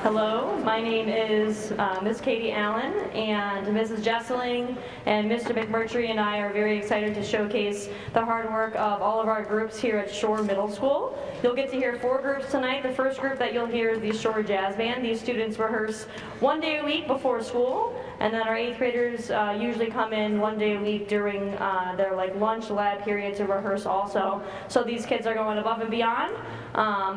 Hello, my name is Ms. Katie Allen, and Mrs. Jessling and Mr. McMurtry and I are very excited to showcase the hard work of all of our groups here at Shore Middle School. You'll get to hear 4 groups tonight. The first group that you'll hear is the Shore Jazz Band. These students rehearse 1 day a week before school, and then our 8th graders usually come in 1 day a week during their lunch lab period to rehearse also. So these kids are going above and beyond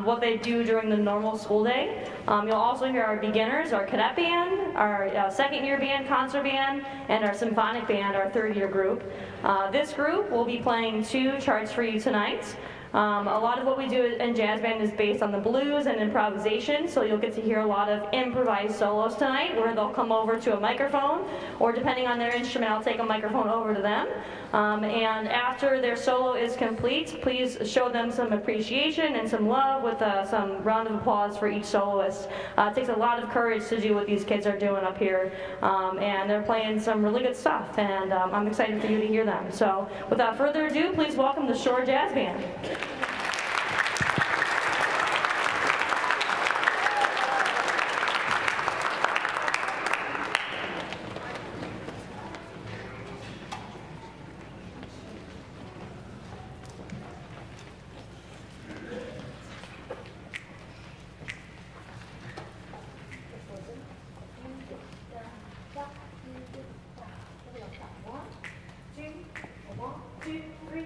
what they do during the normal school day. You'll also hear our beginners, our cadet band, our second year band, concert band, and our symphonic band, our 3rd year group. This group will be playing 2 charts for you tonight. A lot of what we do in jazz band is based on the blues and improvisation, so you'll get to hear a lot of improvised solos tonight where they'll come over to a microphone, or depending on their instrument, I'll take a microphone over to them. And after their solo is complete, please show them some appreciation and some love with some round of applause for each soloist. It takes a lot of courage to do what these kids are doing up here, and they're playing some really good stuff, and I'm excited for you to hear them. So without further ado, please welcome the Shore Jazz Band. One, two, 1, 2, 3,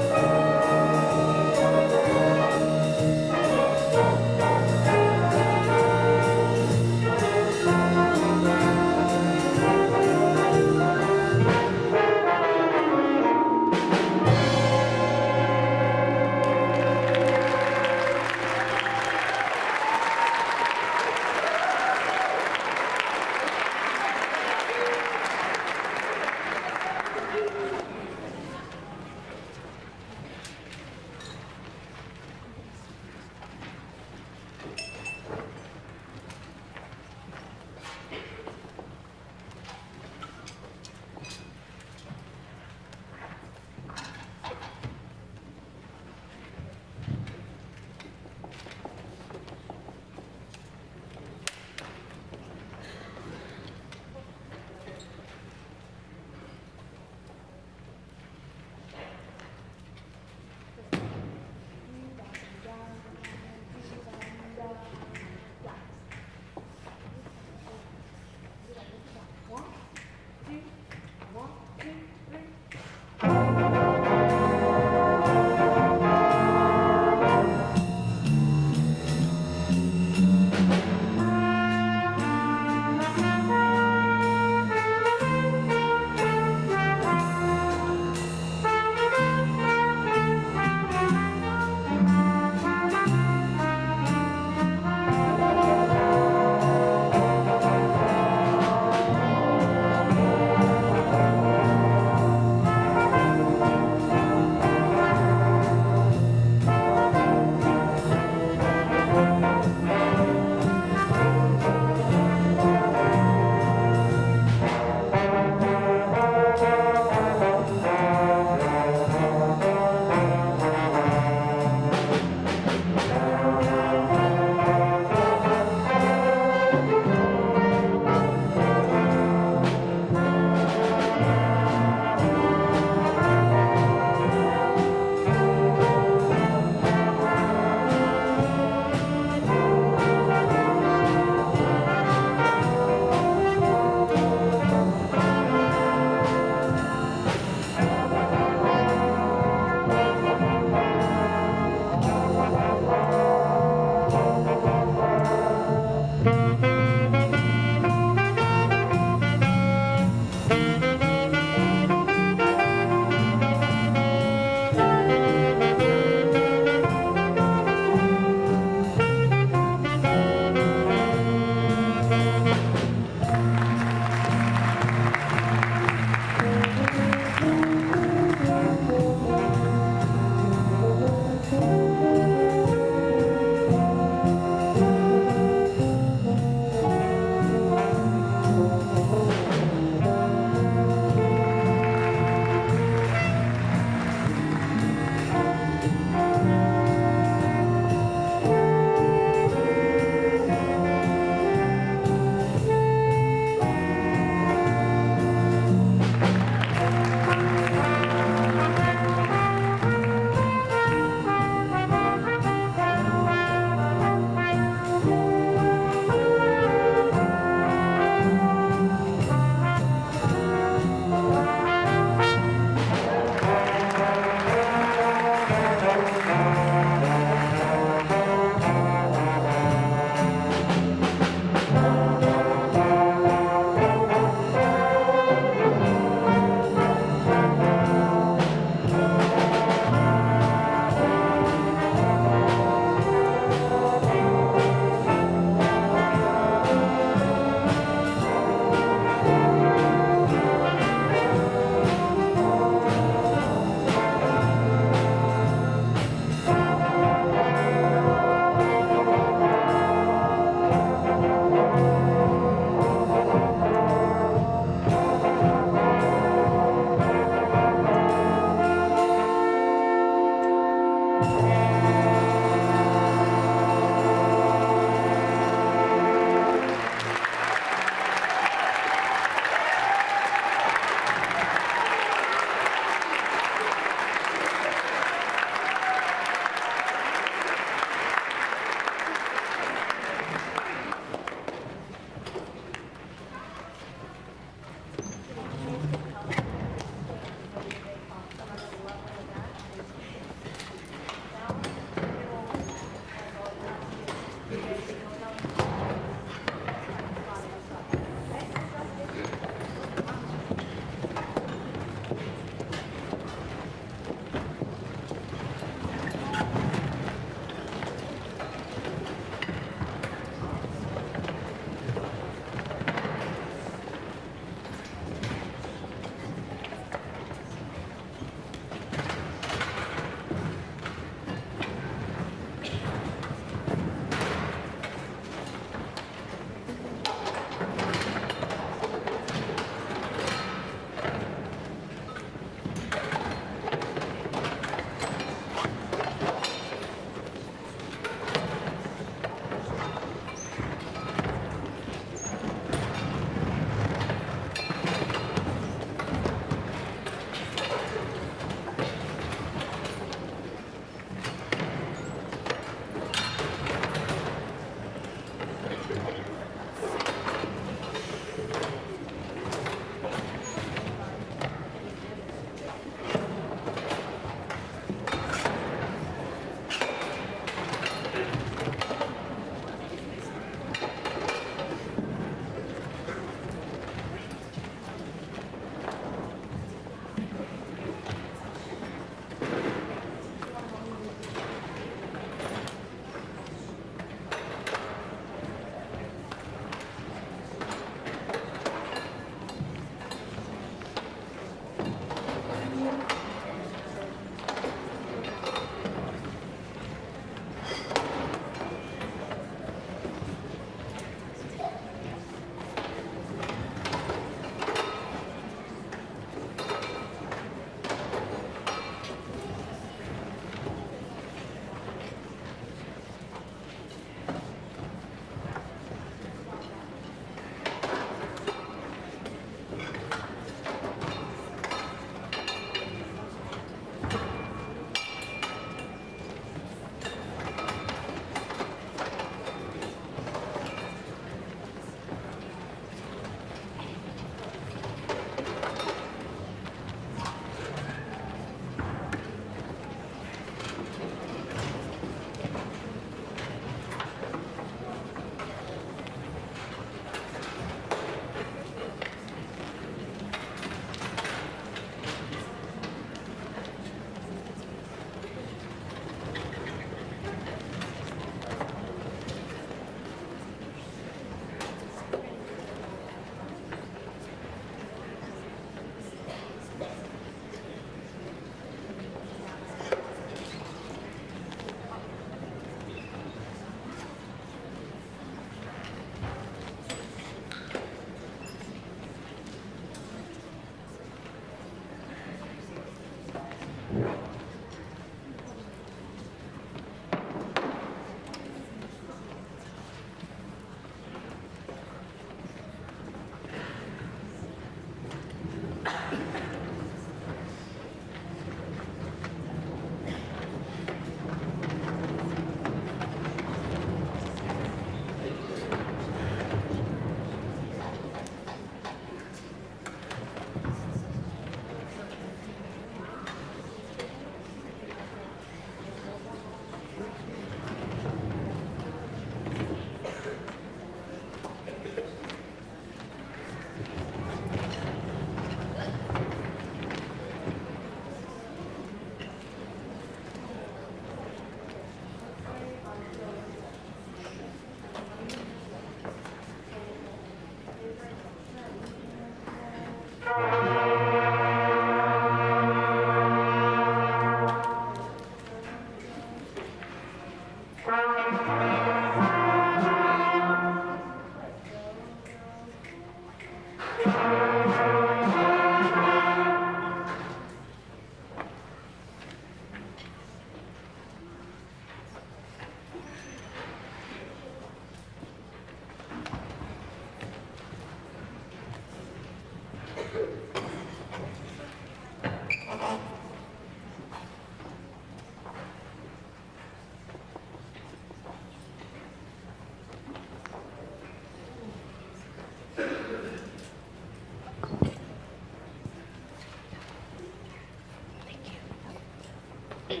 Good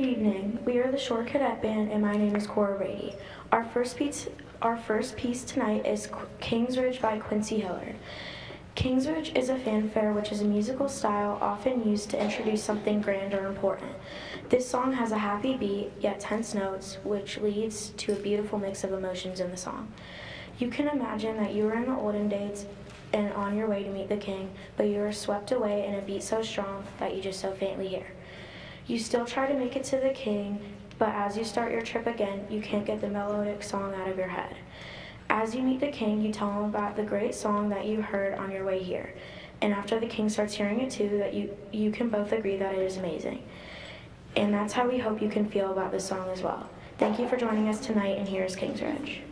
evening. We are the Shore Cadet Band, and my name is Cora Rady. Our first piece tonight is Kings Ridge by Quincy Hillard. Kings Ridge is a fanfare, which is a musical style often used to introduce something grand or important. This song has a happy beat, yet tense notes, which leads to a beautiful mix of emotions in the song. You can imagine that you were in the olden days and on your way to meet the king, but you were swept away in a beat so strong that you just so faintly hear. You still try to make it to the king, but as you start your trip again, you can't get the melodic song out of your head. As you meet the king, you tell him about the great song that you heard on your way here. And after the king starts hearing it too, that you can both agree that it is amazing. And that's how we hope you can feel about this song as well. Thank you for joining us tonight, and here's Kings Ridge.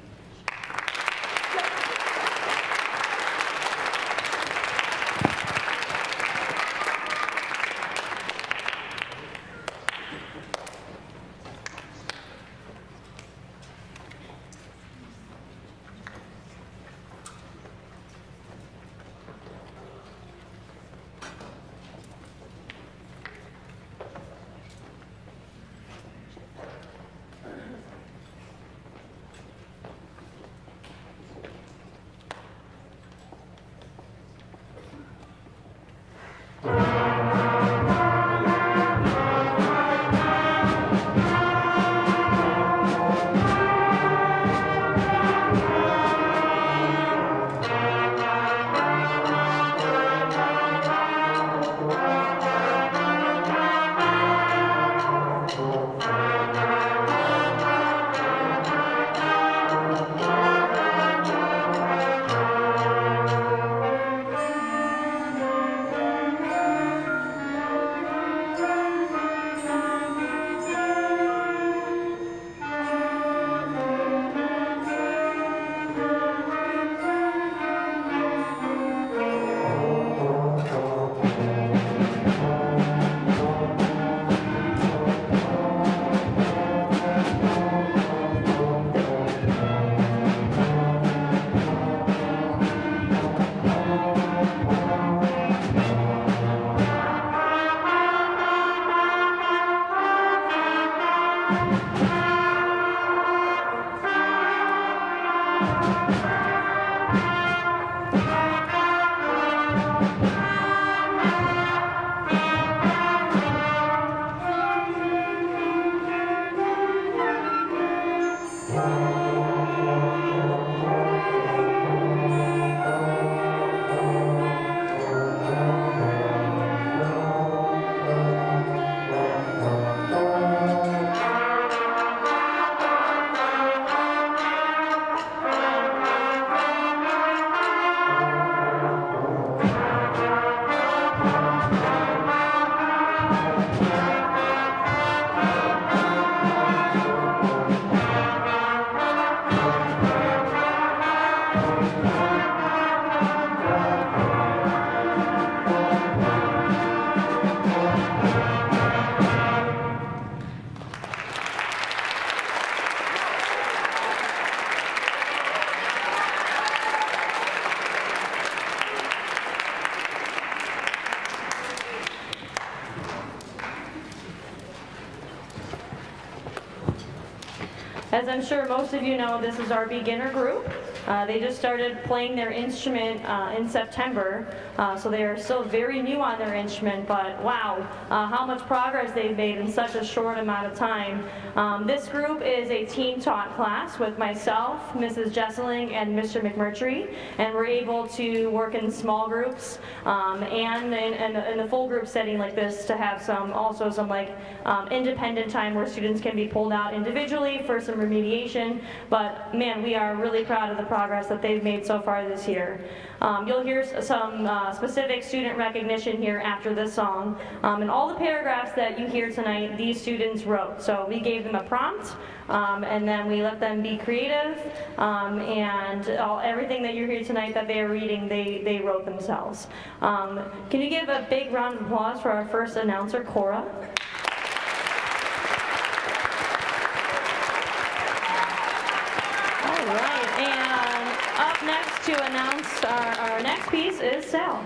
As I'm sure most of you know, this is our beginner group. They just started playing their instrument in September, so they are still very new on their instrument, but wow, how much progress they've made in such a short amount of time. This group is a team-taught class with myself, Mrs. Jesseling, and Mr. McMurtry, and we're able to work in small groups and in a full group setting like this to have some independent time where students can be pulled out individually for some remediation. But man, we are really proud of the progress that they've made so far this year. You'll hear some specific student recognition here after this song. And all the paragraphs that you hear tonight, these students wrote. So we gave them a prompt, and then we let them be creative, and everything that you hear tonight that they are reading, they wrote themselves. Can you give a big round of applause for our first announcer, Cora? All right, and up next to announce our next piece is Sal.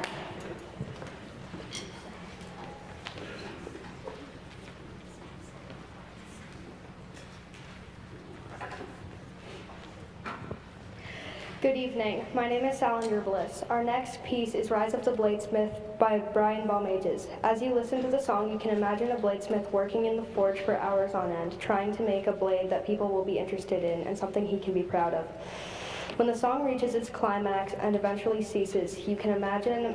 Good evening. My name is Salinger Bliss. Our next piece is Rise of the Bladesmith by Brian Balmages. As you listen to the song, you can imagine a bladesmith working in the forge for hours on end, trying to make a blade that people will be interested in and something he can be proud of. When the song reaches its climax and eventually ceases, you can imagine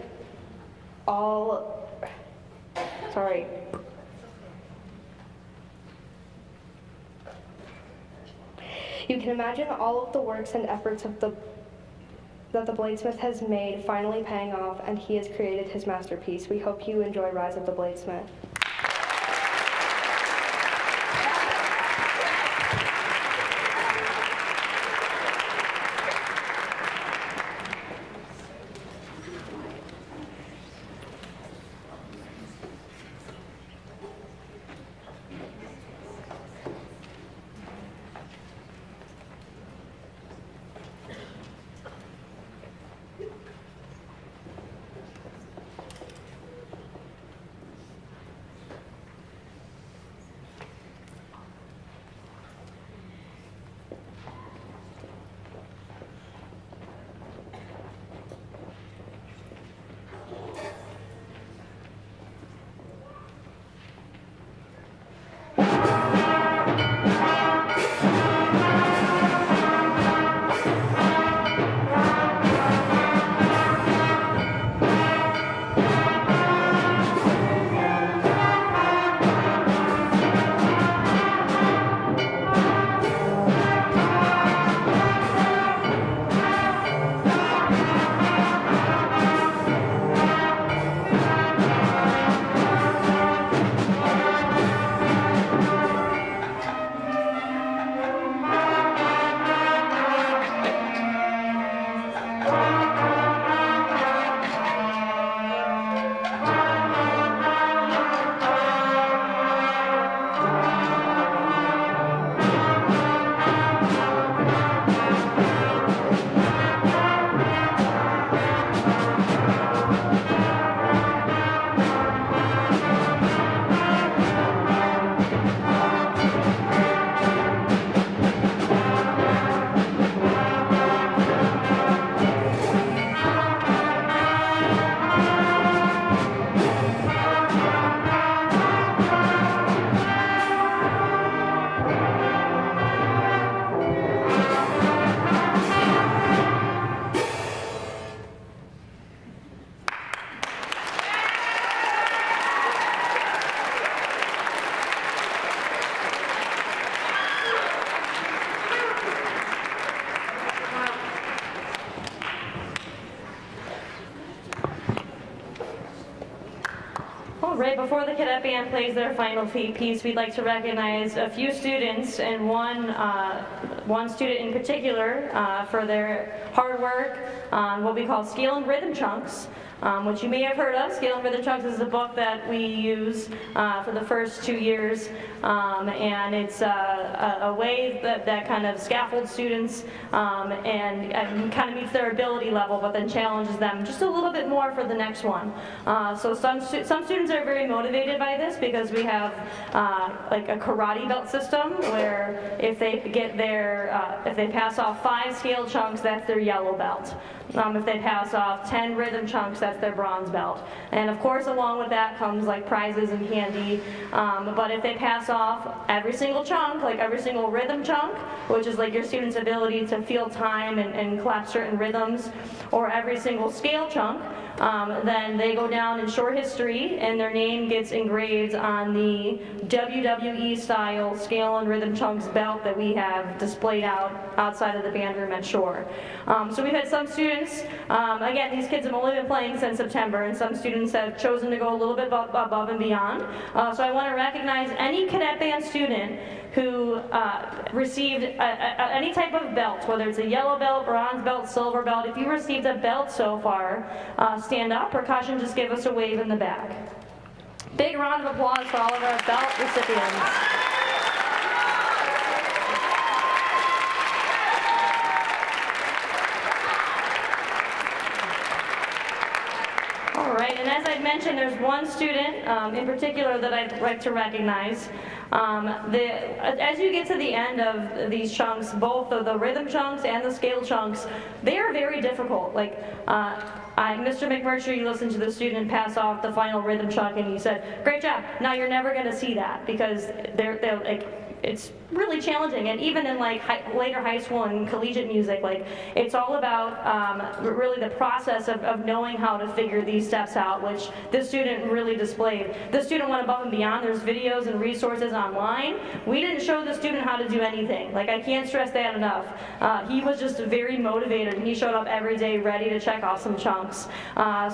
You can imagine all of the works and efforts that the bladesmith has made finally paying off, and he has created his masterpiece. We hope you enjoy Rise of the Bladesmith. Right before the cadet band plays their final piece, we'd like to recognize a few students, and one student in particular for their hard work on what we call Scale and Rhythm Chunks, which you may have heard of. Scale and Rhythm Chunks is a book that we use for the first 2 years, and it's a way that kind of scaffolds students and kind of meets their ability level, but then challenges them just a little bit more for the next one. So some students are very motivated by this because we have like a karate belt system where if they get if they pass off 5 scale chunks, that's their yellow belt. If they pass off 10 rhythm chunks, that's their bronze belt. And of course, along with that comes like prizes and candy. But if they pass off every single chunk, like every single rhythm chunk, which is like your student's ability to feel time and clap certain rhythms, or every single scale chunk, then they go down in short history and their name gets engraved on the WWE style scale and rhythm chunks belt that we have displayed outside of the band room at Shore. So we've had some students, again, these kids have only been playing since September, and some students have chosen to go a little bit above and beyond. So I want to recognize any cadet band student who received any type of belt, whether it's a yellow belt, bronze belt, silver belt. If you received a belt so far, stand up. Percussion, just give us a wave in the back. Big round of applause for all of our belt recipients. All right, right, and as I mentioned, there's one student in particular that I'd like to recognize. As you get to the end of these chunks, both of the rhythm chunks and the scale chunks, they are very difficult. Like, Mr. McMurtry, you listened to the student pass off the final rhythm chunk and he said, "Great job." Now you're never going to see that because they're like, it's really challenging, and even in like later high school and collegiate music, like it's all about really the process of knowing how to figure these steps out, which this student really displayed. This student went above and beyond. There's videos and resources online. We didn't show the student how to do anything. Like, I can't stress that enough. He was just very motivated, and he showed up every day ready to check off some chunks.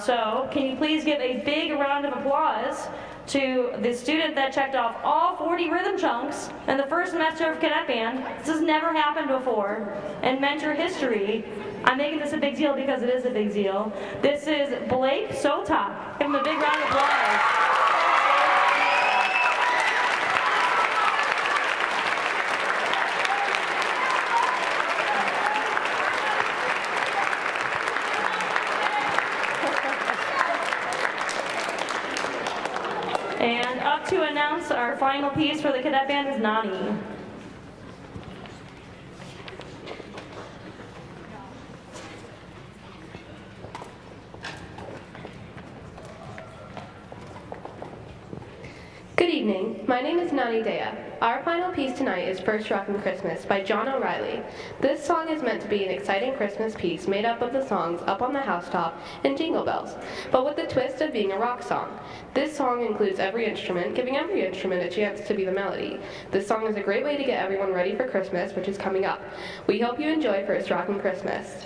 So can you please give a big round of applause to the student that checked off all 40 rhythm chunks in the first semester of Cadet Band. This has never happened before in Mentor history. I'm making this a big deal because it is a big deal. This is Blake Sota. Give him a big round of applause. And up to announce our final piece for the Cadet Band is Nani. Good evening. My name is Nani Dea. Our final piece tonight is First Rockin' Christmas by John O'Reilly. This song is meant to be an exciting Christmas piece made up of the songs Up on the Housetop and Jingle Bells, but with the twist of being a rock song. This song includes every instrument, giving every instrument a chance to be the melody. This song is a great way to get everyone ready for Christmas, which is coming up. We hope you enjoy First Rockin' Christmas.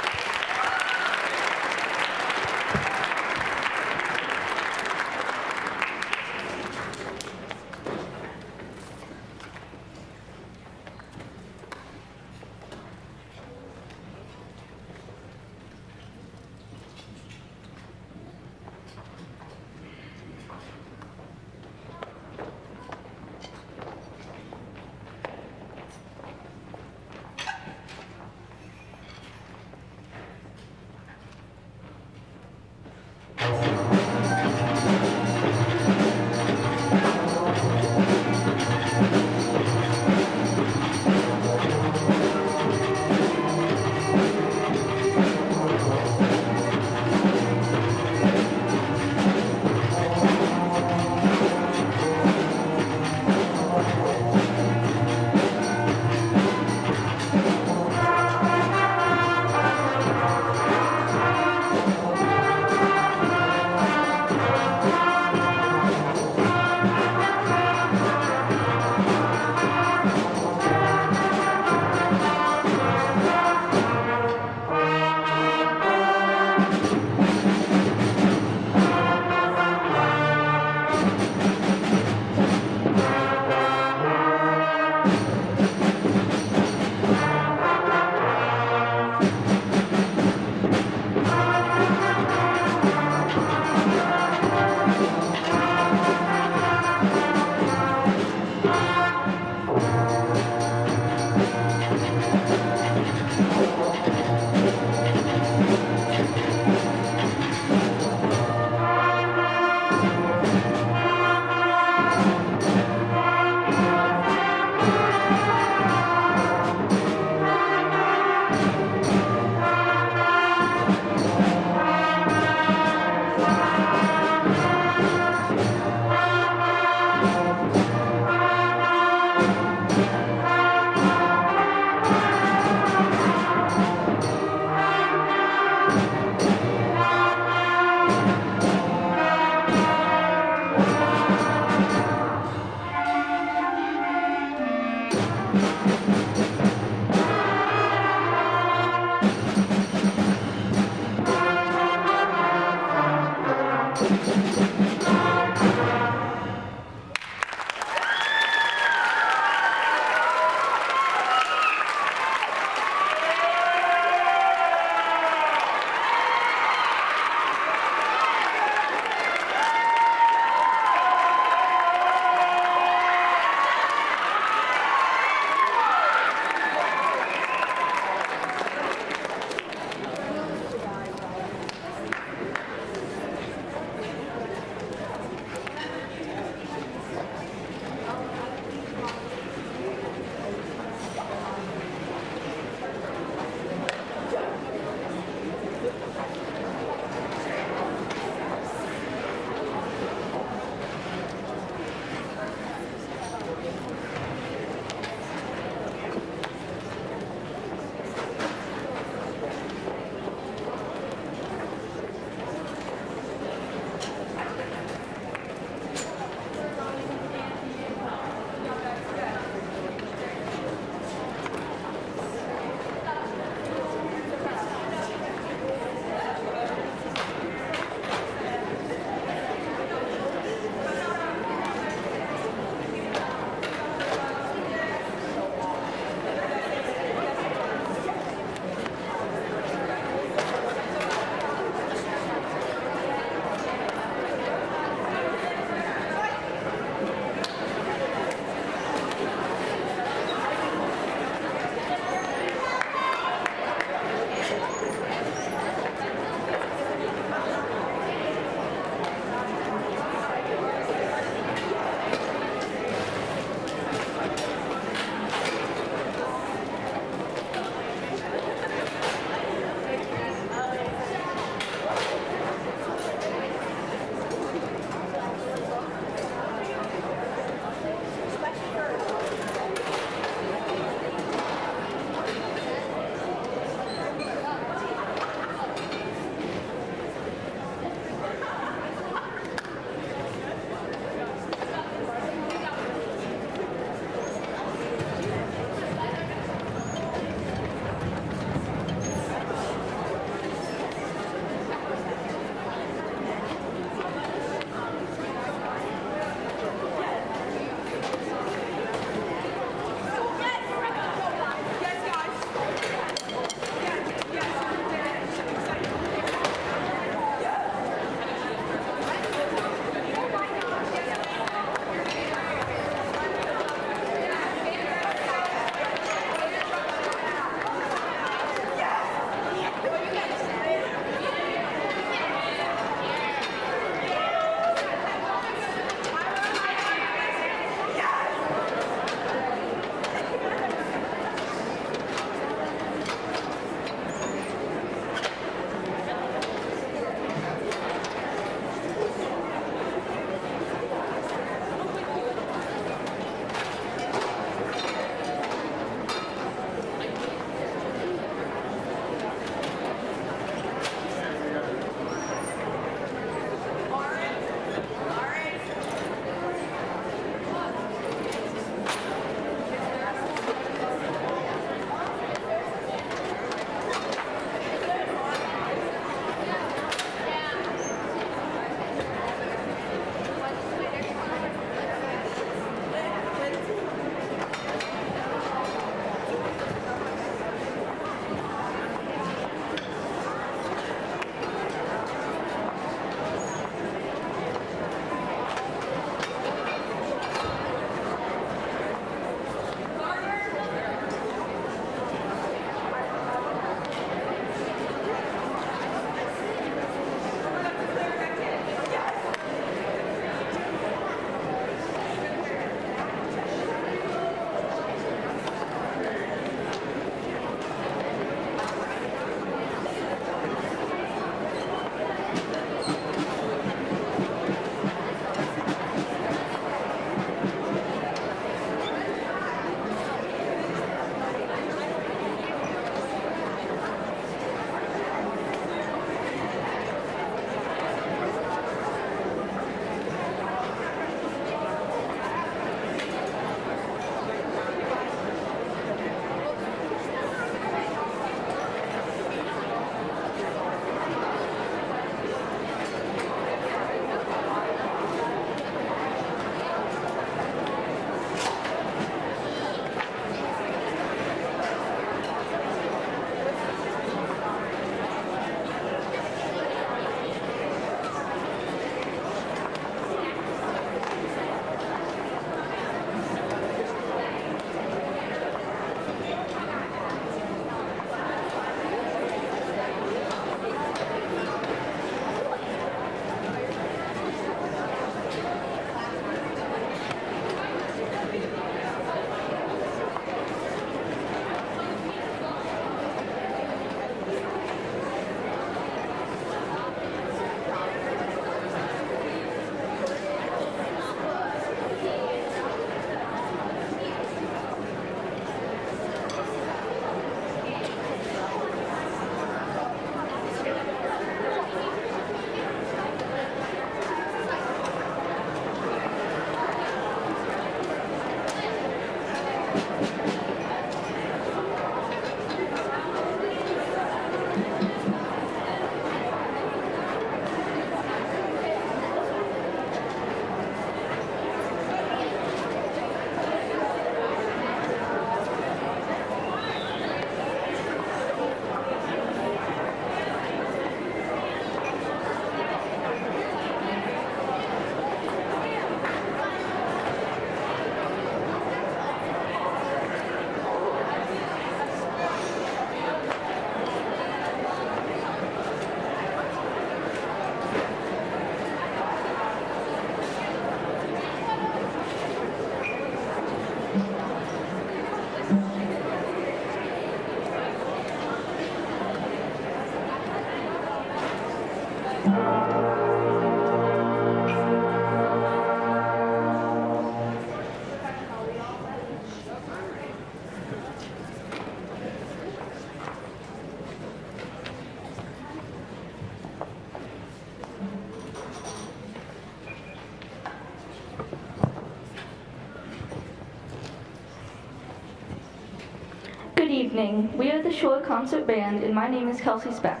evening. We are the Shore Concert Band, and my name is Kelsey Speck.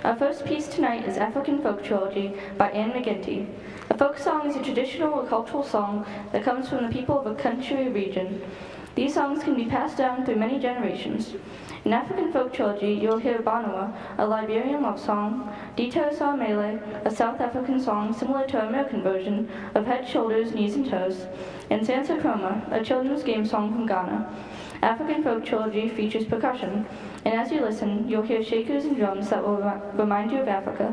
Our first piece tonight is African Folk Trilogy by Anne McGinty. A folk song is a traditional or cultural song that comes from the people of a country or region. These songs can be passed down through many generations. In African Folk Trilogy, you'll hear Banoa, a Liberian love song, Dito Sa Mele, a South African song similar to our American version of Head, Shoulders, Knees, and Toes, and Sansa Chroma, a children's game song from Ghana. African Folk Trilogy features percussion, and as you listen, you'll hear shakers and drums that will remind you of Africa.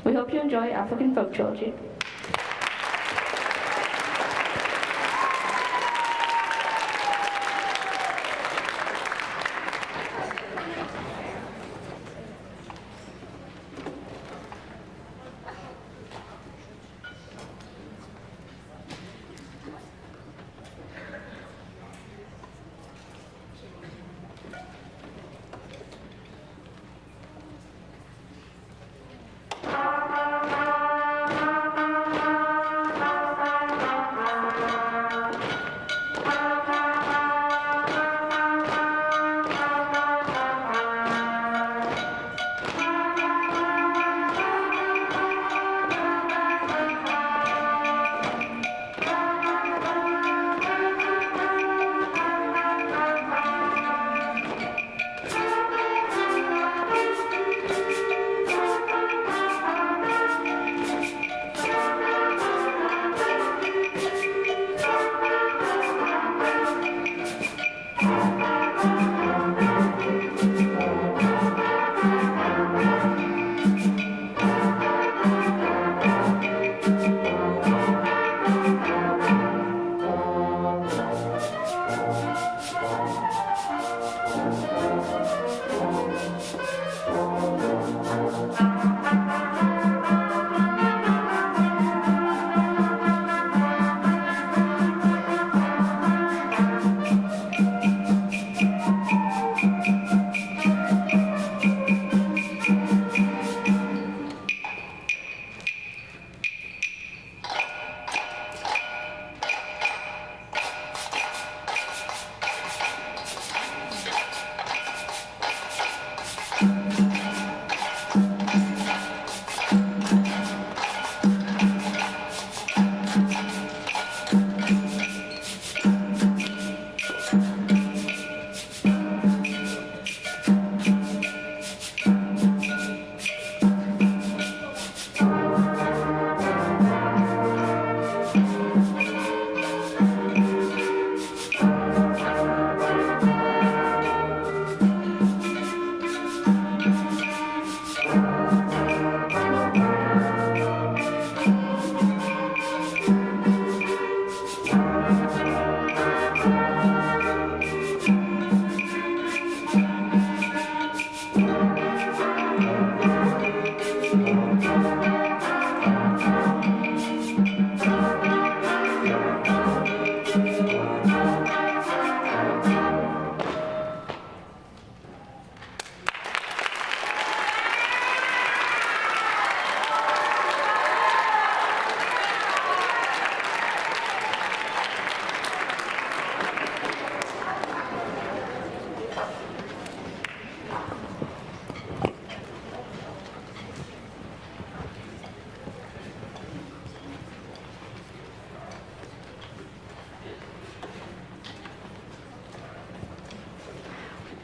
We hope you enjoy African Folk Trilogy.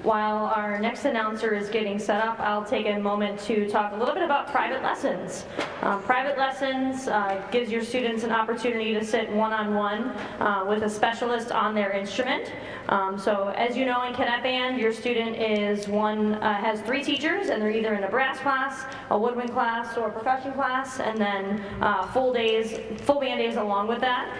While our next announcer is getting set up, I'll take a moment to talk a little bit about private lessons. Private lessons gives your students an opportunity to sit one-on-one with a specialist on their instrument. So as you know, in cadet band, your student has 3 teachers, and they're either in a brass class, a woodwind class, or a percussion class, and then full band days along with that.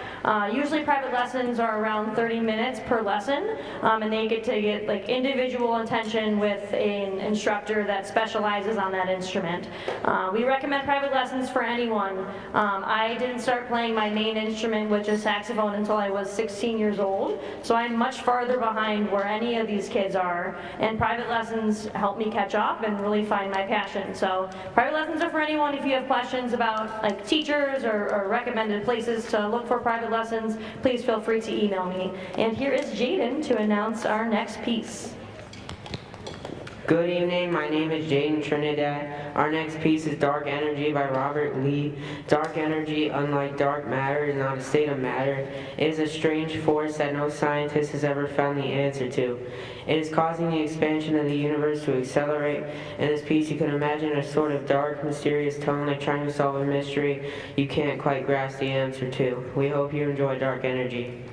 Usually private lessons are around 30 minutes per lesson, and they get like individual attention with an instructor that specializes on that instrument. We recommend private lessons for anyone. I didn't start playing my main instrument, which is saxophone, until I was 16 years old, so I'm much farther behind where any of these kids are, and private lessons help me catch up and really find my passion. So private lessons are for anyone. If you have questions about like teachers or recommended places to look for private lessons, please feel free to email me. And here is Jaden to announce our next piece. Good evening, my name is Jaden Trinidad. Our next piece is Dark Energy by Robert Lee. Dark energy, unlike dark matter, is not a state of matter. It is a strange force that no scientist has ever found the answer to. It is causing the expansion of the universe to accelerate. In this piece, you can imagine a sort of dark, mysterious tone like trying to solve a mystery you can't quite grasp the answer to. We hope you enjoy Dark Energy.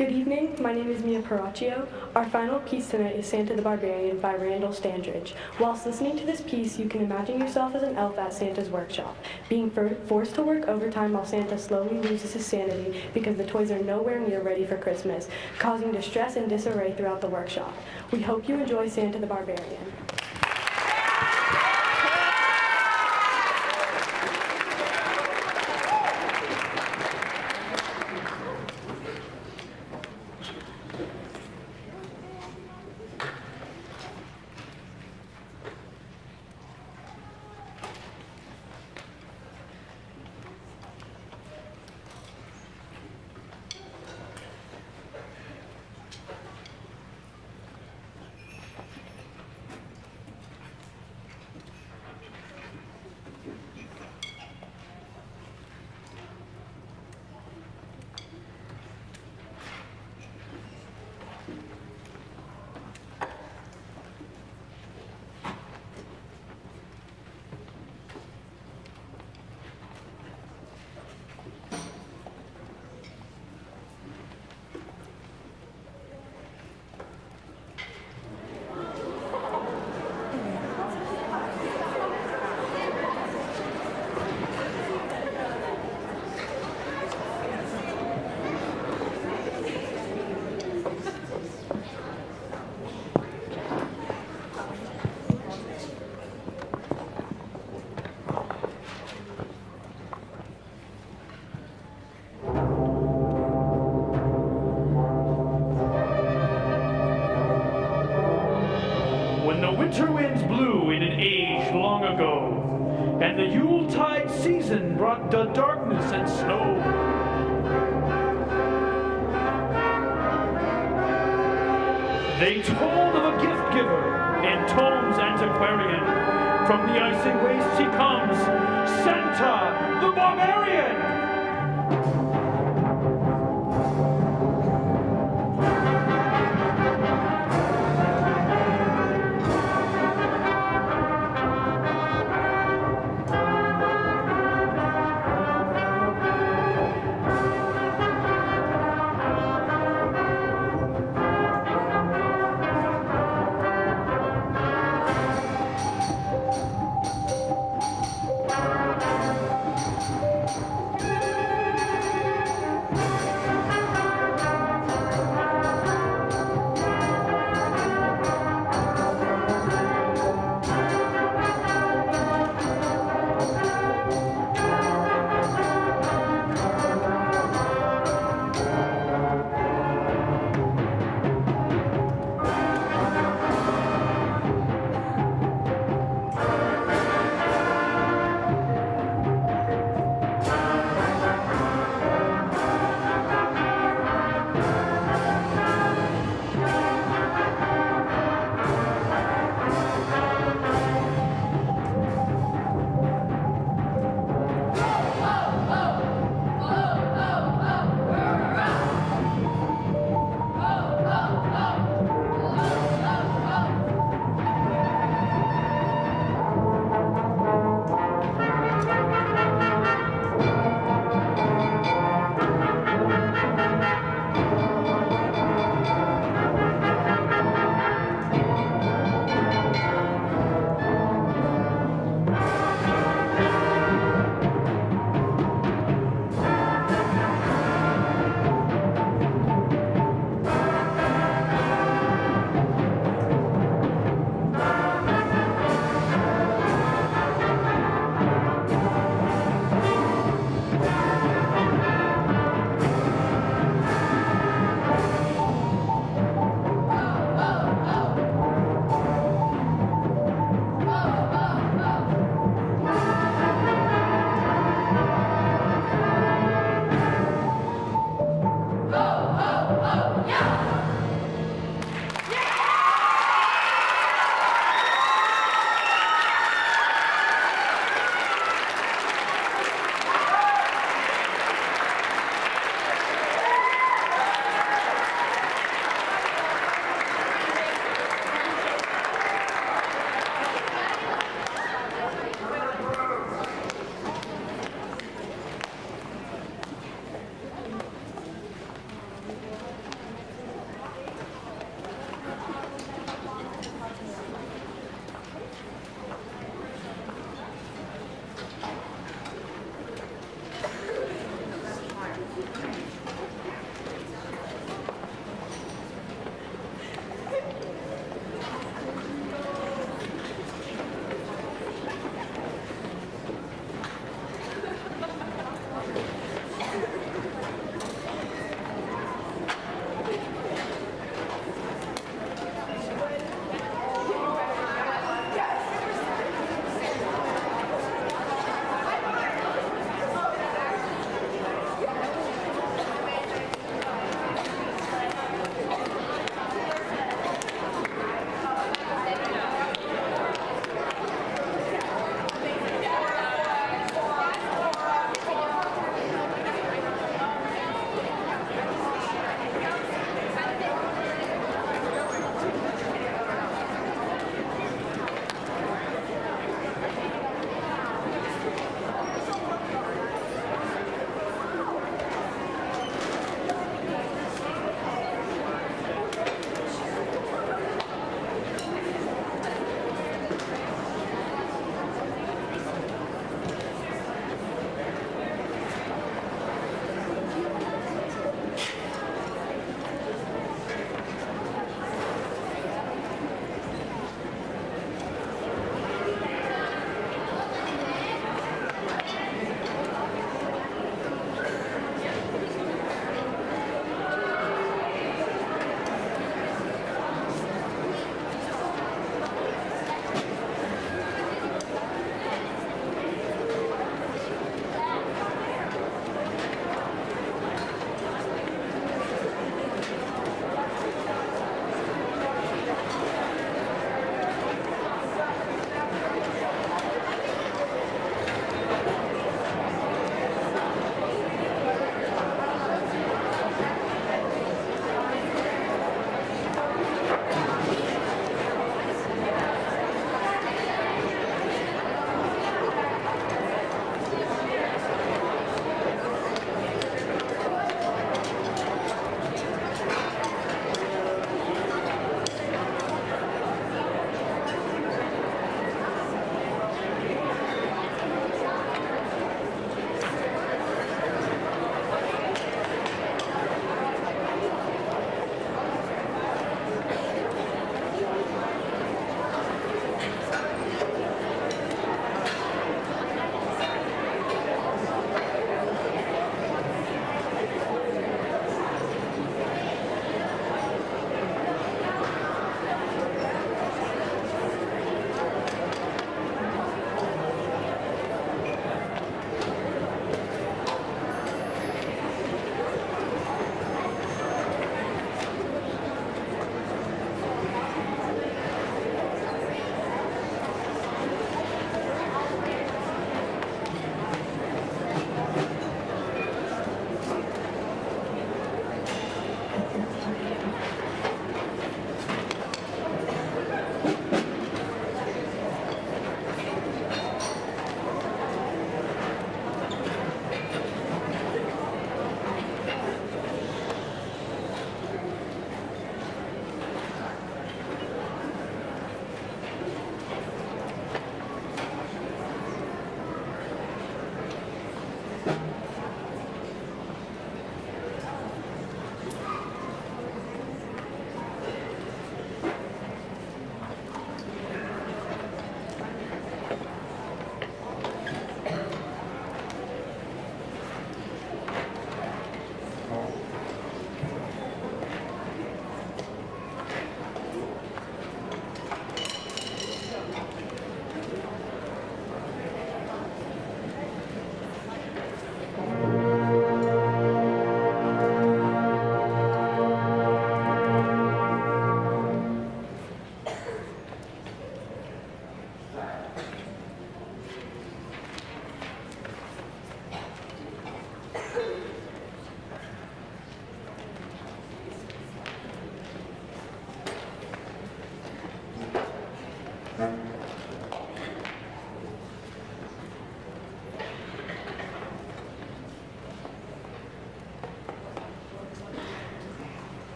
Good evening, my name is Mia Paracchio. Our final piece tonight is Santa the Barbarian by Randall Standridge. Whilst listening to this piece, you can imagine yourself as an elf at Santa's workshop, being forced to work overtime while Santa slowly loses his sanity because the toys are nowhere near ready for Christmas, causing distress and disarray throughout the workshop. We hope you enjoy Santa the Barbarian. winter winds blew in an age long ago, and the Yuletide season brought the darkness and snow. They told of a gift giver in Tomes Antiquarian. From the icy waste he comes, Santa the Barbarian!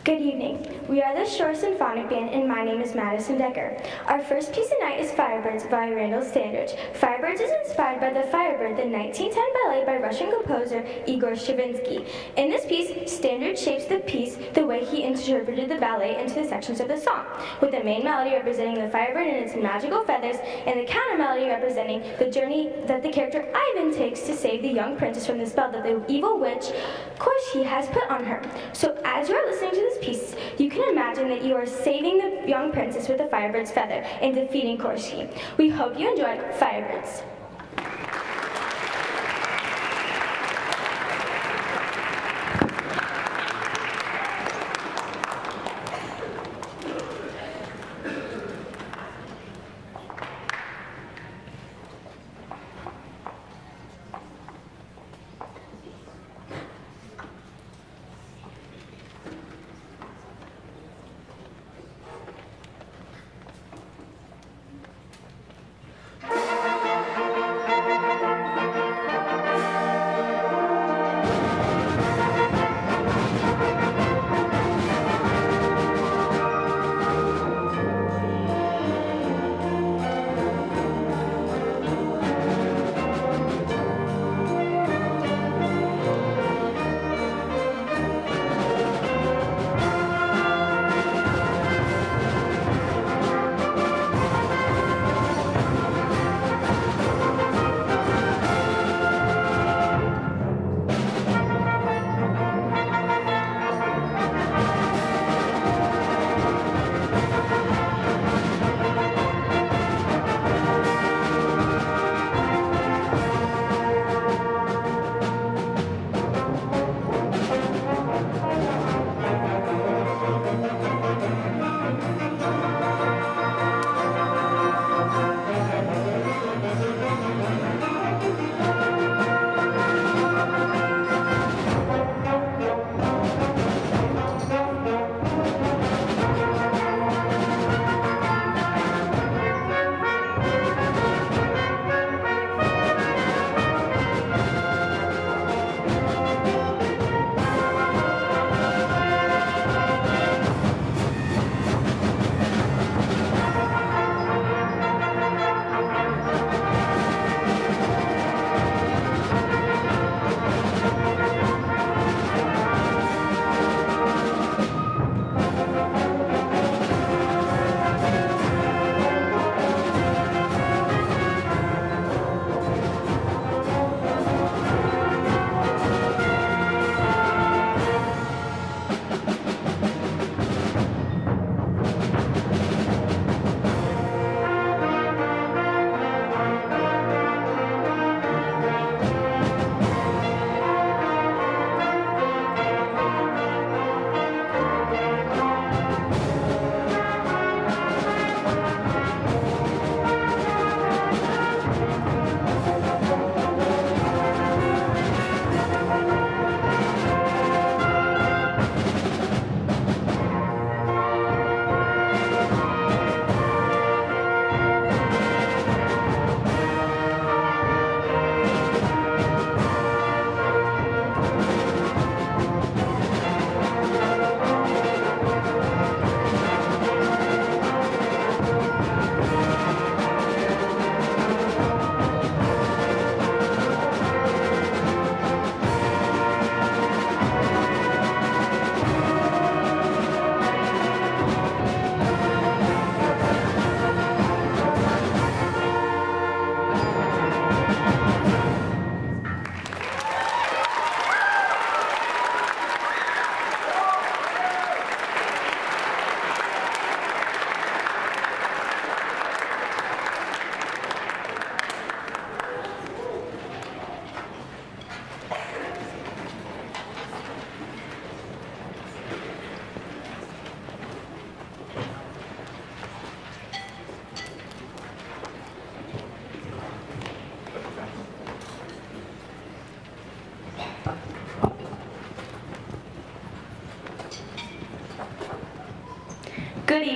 Good evening. We are the Shore Symphonic Band, and my name is Madison Decker. Our first piece tonight is Firebirds by Randall Standridge. Firebirds is inspired by the Firebird, the 1910 ballet by Russian composer Igor Stravinsky. In this piece, Standridge shapes the piece the way he interpreted the ballet into the sections of the song, with the main melody representing the Firebird and its magical feathers, and the counter melody representing the journey that the character Ivan takes to save the young princess from the spell that the evil witch Koshki has put on her. So as you are listening to this piece, you can imagine that you are saving the young princess with the Firebird's feather and defeating Koshki. We hope you enjoy Firebirds.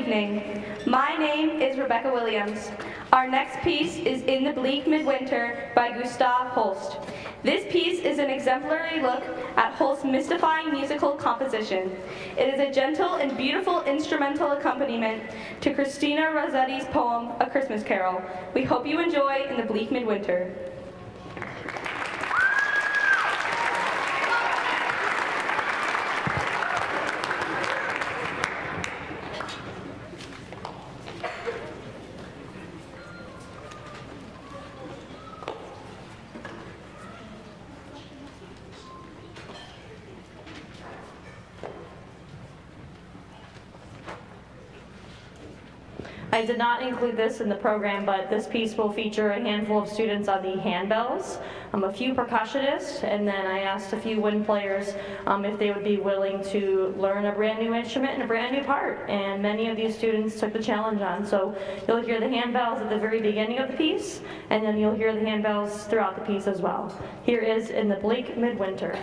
evening. My name is Rebecca Williams. Our next piece is In the Bleak Midwinter by Gustav Holst. This piece is an exemplary look at Holst's mystifying musical composition. It is a gentle and beautiful instrumental accompaniment to Christina Rossetti's poem, A Christmas Carol. We hope you enjoy In the Bleak Midwinter. I did not include this in the program, but this piece will feature a handful of students on the handbells, a few percussionists, and then I asked a few wind players if they would be willing to learn a brand new instrument and a brand new part. And many of these students took the challenge on. So you'll hear the handbells at the very beginning of the piece, and then you'll hear the handbells throughout the piece as well. Here is In the Bleak Midwinter.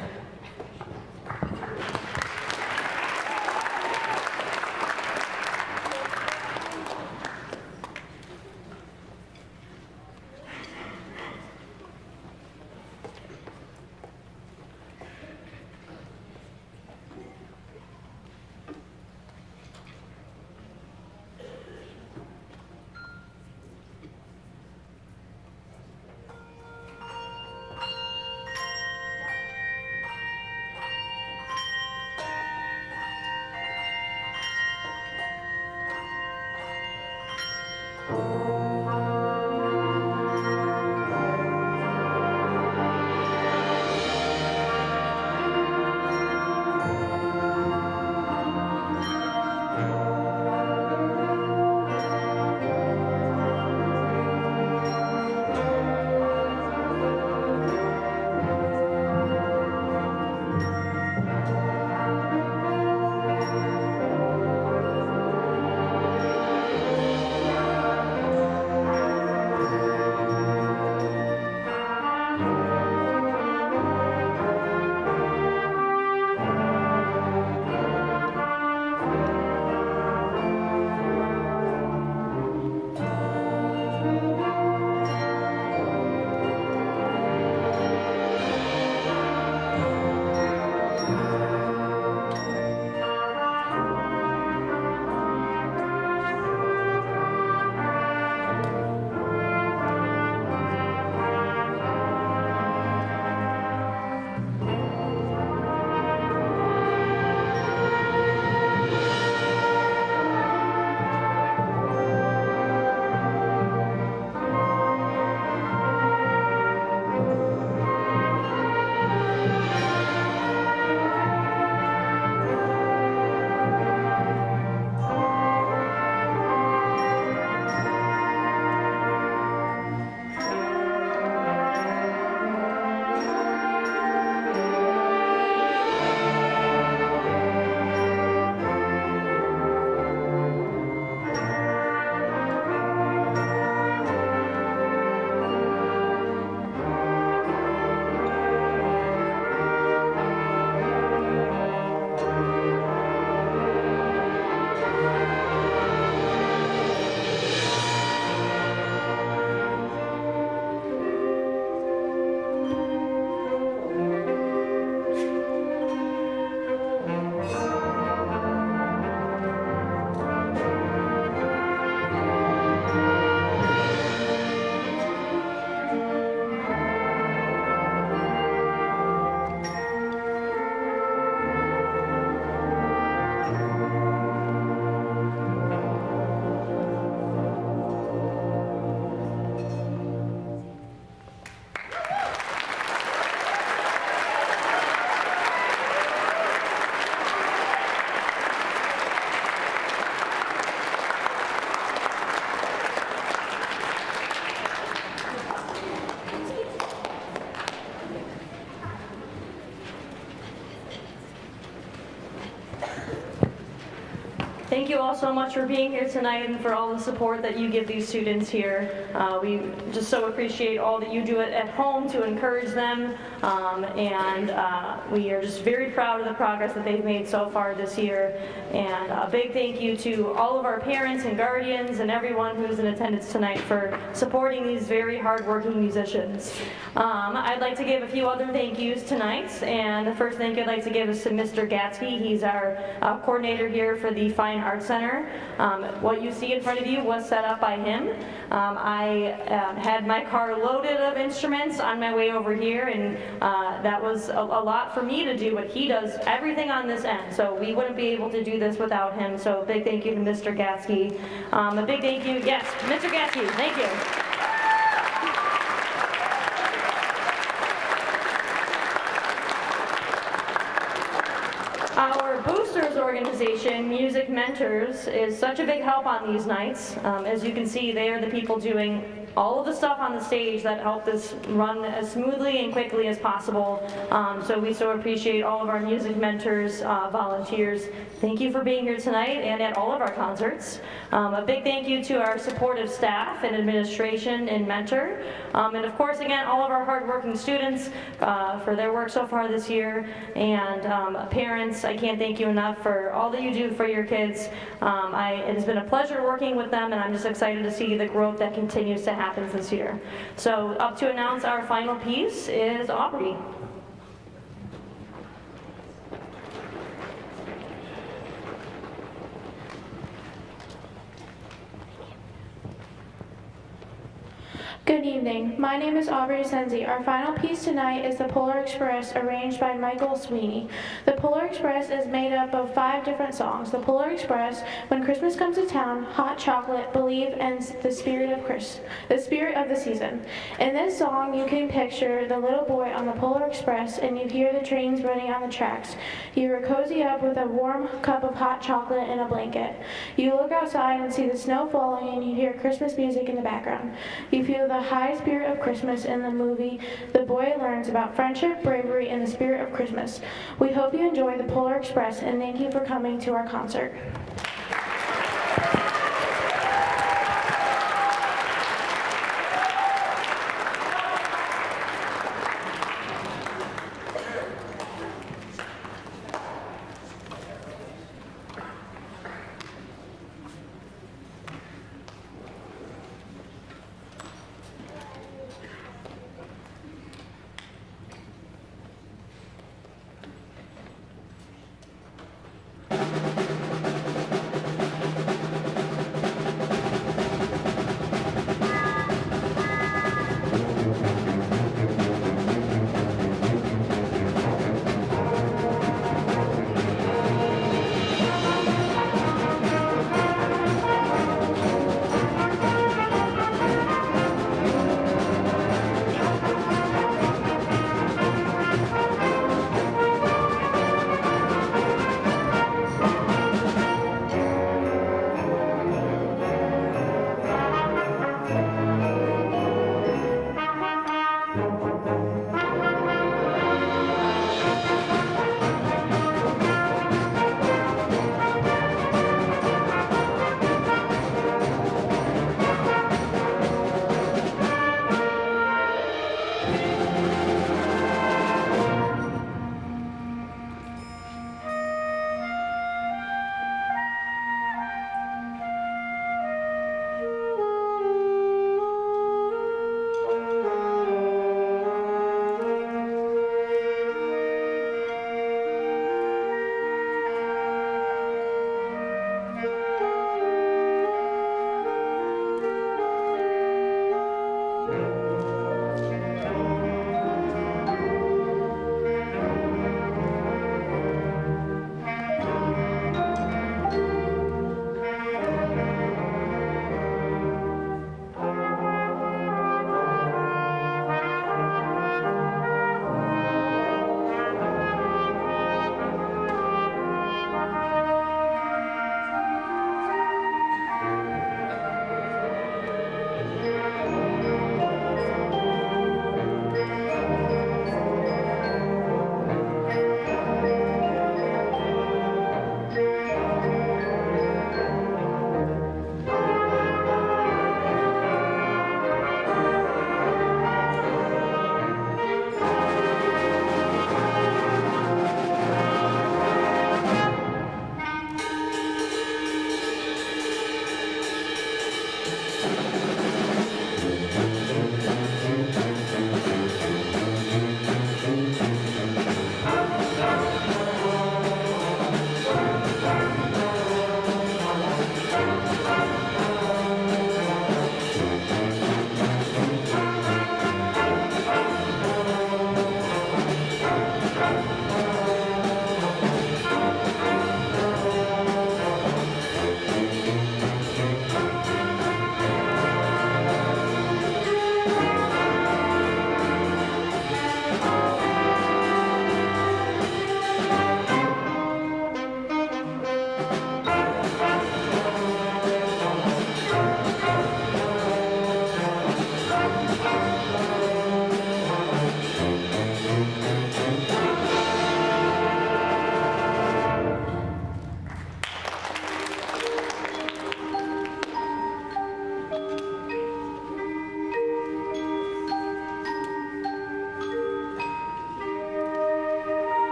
you all so much for being here tonight and for all the support that you give these students here. We just so appreciate all that you do at home to encourage them, and we are just very proud of the progress that they've made so far this year. And a big thank you to all of our parents and guardians and everyone who's in attendance tonight for supporting these very hardworking musicians. I'd like to give a few other thank yous tonight, and the first thank you I'd like to give is to Mr. Gatsky. He's our coordinator here for the Fine Arts Center. What you see in front of you was set up by him. I had my car loaded of instruments on my way over here, and that was a lot for me to do, but he does everything on this end, so we wouldn't be able to do this without him. So big thank you to Mr. Gatsky. A big thank you, yes, Mr. Gatsky, thank you. Our Boosters organization, Music Mentors, is such a big help on these nights. As you can see, they are the people doing all of the stuff on the stage that help this run as smoothly and quickly as possible. So we so appreciate all of our Music Mentors, volunteers. Thank you for being here tonight and at all of our concerts. A big thank you to our supportive staff and administration and Mentor. And of course, again, all of our hardworking students for their work so far this year. And parents, I can't thank you enough for all that you do for your kids. It has been a pleasure working with them, and I'm just excited to see the growth that continues to happen this year. So up to announce our final piece is Aubrey. Good evening. My name is Aubrey Senzi. Our final piece tonight is The Polar Express, arranged by Michael Sweeney. The Polar Express is made up of 5 different songs. The Polar Express, When Christmas Comes to Town, Hot Chocolate, Believe, and The Spirit of the Season. In this song, you can picture the little boy on the Polar Express, and you hear the trains running on the tracks. You are cozy up with a warm cup of hot chocolate and a blanket. You look outside and see the snow falling, and you hear Christmas music in the background. You feel the high spirit of Christmas in the movie. The boy learns about friendship, bravery, and the spirit of Christmas. We hope you enjoy The Polar Express, and thank you for coming to our concert.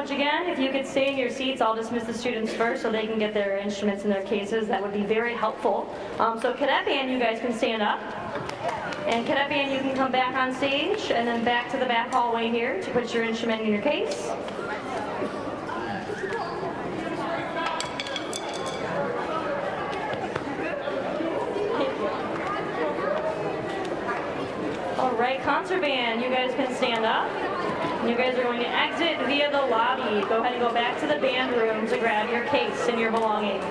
much again. If you could stay in your seats, I'll dismiss the students first so they can get their instruments in their cases. That would be very helpful. So cadet band, you guys can stand up. And cadet band, you can come back on stage and then back to the back hallway here to put your instrument in your case. All right, concert band, you guys can stand up. You guys are going to exit via the lobby. Go ahead and go back to the band room to grab your case and your belongings.